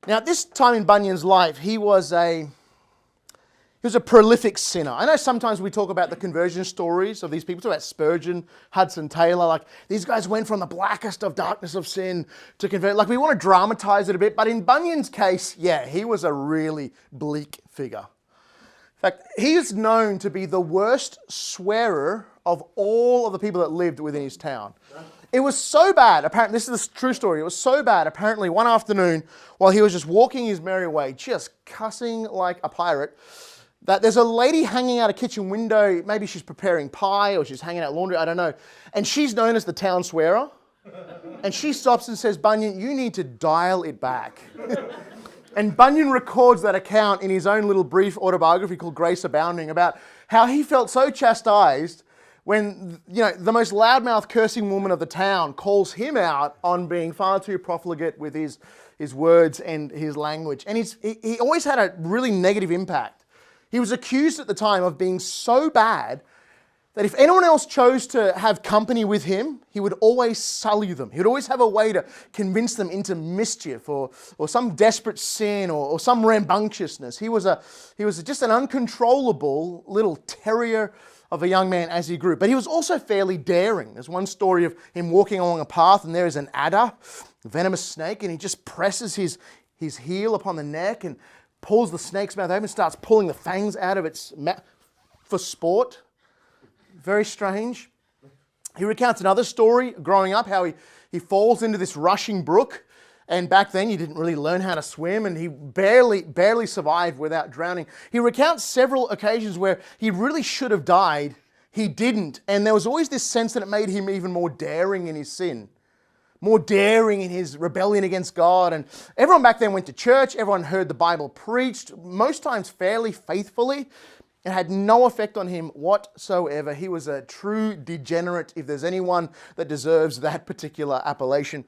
Now, at this time in Bunyan's life, he was a prolific sinner. I know sometimes we talk about the conversion stories of these people, talk about Spurgeon, Hudson Taylor, like these guys went from the blackest of darkness of sin to convert. Like we want to dramatize it a bit, but in Bunyan's case, yeah, he was a really bleak figure. In fact, he is known to be the worst swearer of all of the people that lived within his town. It was so bad, apparently, this is a true story, it was so bad, apparently one afternoon, while he was just walking his merry way, just cussing like a pirate, that there's a lady hanging out a kitchen window, maybe she's preparing pie or she's hanging out laundry, I don't know, and she's known as the town swearer, and she stops and says, "Bunyan, you need to dial it back." And Bunyan records that account in his own little brief autobiography called Grace Abounding about how he felt so chastised when, the most loudmouth cursing woman of the town calls him out on being far too profligate with his words and his language. And he always had a really negative impact. He was accused at the time of being so bad that if anyone else chose to have company with him, he would always sully them. He would always have a way to convince them into mischief or some desperate sin or some rambunctiousness. He was just an uncontrollable little terrier of a young man as he grew. But he was also fairly daring. There's one story of him walking along a path and there is an adder, a venomous snake, and he just presses his heel upon the neck and pulls the snake's mouth open and starts pulling the fangs out of its mouth for sport. Very strange. He recounts another story growing up, how he falls into this rushing brook, and back then you didn't really learn how to swim, and he barely survived without drowning. He recounts several occasions where he really should have died. He didn't, and there was always this sense that it made him even more daring in his sin, more daring in his rebellion against God. And everyone back then went to church, everyone heard the Bible preached, most times fairly faithfully. It had no effect on him whatsoever. He was a true degenerate, if there's anyone that deserves that particular appellation.